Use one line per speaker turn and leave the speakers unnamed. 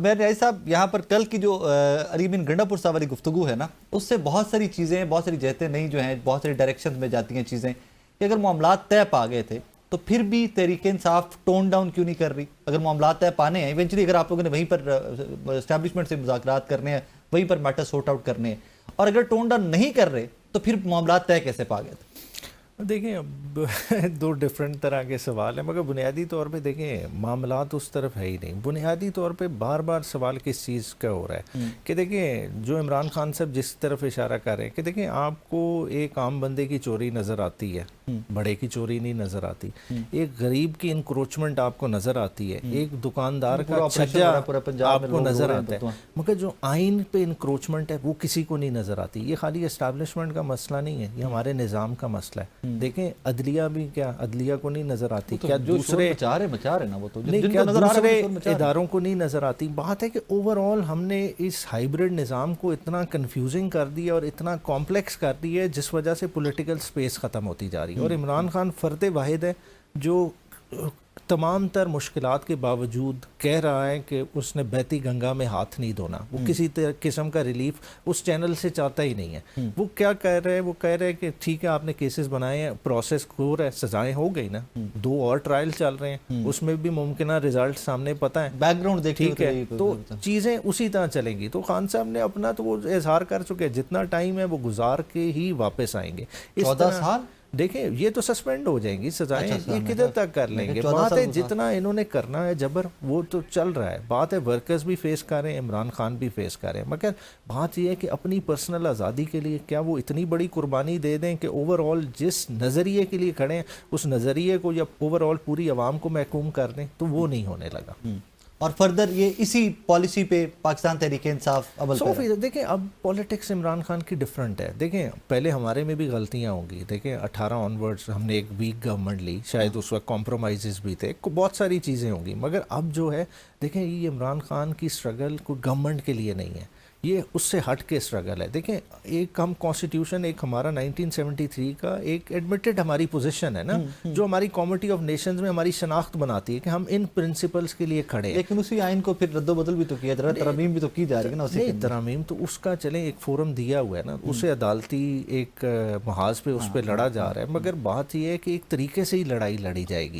میرے ریاض صاحب، یہاں پر کل کی جو علی بن گنڈا پرسا والی گفتگو ہے نا، اس سے بہت ساری چیزیں، بہت ساری جہتیں نہیں جو ہیں، بہت ساری ڈائریکشن میں جاتی ہیں چیزیں، کہ اگر معاملات طے پا گئے تھے تو پھر بھی تحریک انصاف ٹون ڈاؤن کیوں نہیں کر رہی؟ اگر معاملات طے پانے ہیں ایونچولی، اگر آپ لوگوں نے وہیں پر اسٹیبلشمنٹ سے مذاکرات کرنے ہیں، وہیں پر میٹر سورٹ آؤٹ کرنے ہیں، اور اگر ٹون ڈاؤن نہیں کر رہے تو پھر معاملات طے کیسے پا گئے تھے؟
دیکھیں اب دو ڈفرینٹ طرح کے سوال ہیں، مگر بنیادی طور پہ دیکھیں معاملات اس طرف ہے ہی نہیں. بنیادی طور پہ بار بار سوال کس چیز کا ہو رہا ہے کہ دیکھیں جو عمران خان صاحب جس طرف اشارہ کر رہے ہیں کہ دیکھیں آپ کو ایک عام بندے کی چوری نظر آتی ہے، بڑے کی چوری نہیں نظر آتی، ایک غریب کی انکروچمنٹ آپ کو نظر آتی ہے، ایک دکاندار کا چھجا آپ کو نظر آتا ہے، مگر جو آئین پہ انکروچمنٹ ہے وہ کسی کو نہیں نظر آتی. یہ خالی اسٹیبلشمنٹ کا مسئلہ نہیں ہے، یہ ہمارے نظام کا مسئلہ ہے. دیکھیں عدلیہ بھی کیا عدلیہ کو نہیں نظر آتی؟ کیا دوسرے اداروں کو نہیں نظر آتی؟ بات ہے کہ اوور آل ہم نے اس ہائیبرڈ نظام کو اتنا کنفیوزنگ کر دیا اور اتنا کمپلیکس کر دیا ہے جس وجہ سے پولیٹیکل سپیس ختم ہوتی جا رہی ہے. اور عمران خان فرد واحد ہے جو تمام تر مشکلات کے باوجود کہہ رہا ہے کہ اس نے بہتی گنگا میں ہاتھ نہیں دھونا. وہ کسی قسم کا ریلیف اس چینل سے چاہتا ہی نہیں ہے. وہ کیا کہہ رہے ہیں؟ وہ کہہ رہے ہیں کہ ٹھیک ہے آپ نے کیسز بنائے ہیں، پروسیس ہو رہا ہے، سزائیں ہو گئی نا، 2 اور ٹرائل چل رہے ہیں، اس میں بھی ممکنہ ریزلٹ سامنے پتہ ہے،
بیک گراؤنڈ دیکھیں،
ٹھیک ہے، تو چیزیں اسی طرح چلیں گی. تو خان صاحب نے اپنا تو وہ اظہار کر چکے، جتنا ٹائم ہے وہ گزار کے ہی واپس آئیں گے.
14 سال
دیکھیں یہ تو سسپینڈ ہو جائیں گی سزائیں، یہ کدھر تک کر لیں گے. بات ہے جتنا انہوں نے کرنا ہے جبر وہ تو چل رہا ہے. بات ہے ورکرز بھی فیس کر رہے ہیں، عمران خان بھی فیس کر رہے ہیں، مگر بات یہ ہے کہ اپنی پرسنل آزادی کے لیے کیا وہ اتنی بڑی قربانی دے دیں کہ اوور آل جس نظریے کے لیے کھڑے ہیں اس نظریے کو یا اوور آل پوری عوام کو محکوم کر دیں؟ تو وہ نہیں ہونے لگا.
اور فردر یہ اسی پالیسی پہ پاکستان تحریک انصاف عمل کر رہا ہے.
دیکھیں اب پولیٹکس عمران خان کی ڈیفرنٹ ہے. دیکھیں پہلے ہمارے میں بھی غلطیاں ہوں گی. دیکھیں 18 آنورڈز ہم نے ایک ویک گورنمنٹ لی، شاید اس وقت کمپرومائزز بھی تھے، بہت ساری چیزیں ہوں گی، مگر اب جو ہے دیکھیں یہ عمران خان کی اسٹرگل کوئی گورنمنٹ کے لیے نہیں ہے، یہ اس سے ہٹ کے اسٹرگل ہے. دیکھیں ایک ہم کانسٹیٹیوشن، ایک ہمارا 1973 کا ایک ایڈمیٹڈ ہماری پوزیشن ہے نا، جو ہماری کمیونٹی آف نیشنز میں ہماری شناخت بناتی ہے کہ ہم ان پرنسپلز کے لیے کھڑے ہیں.
لیکن اسی آئین کو پھر رد و بدل بھی تو کیا جا رہا ہے، ترمیم بھی تو کی جا رہی ہے نا.
نہیں ترمیم تو اس کا چلیں ایک فورم دیا ہوا ہے نا، اسے عدالتی ایک محاذ پہ اس پہ لڑا جا رہا ہے، مگر بات یہ ہے کہ ایک طریقے سے ہی لڑائی لڑی جائے گی.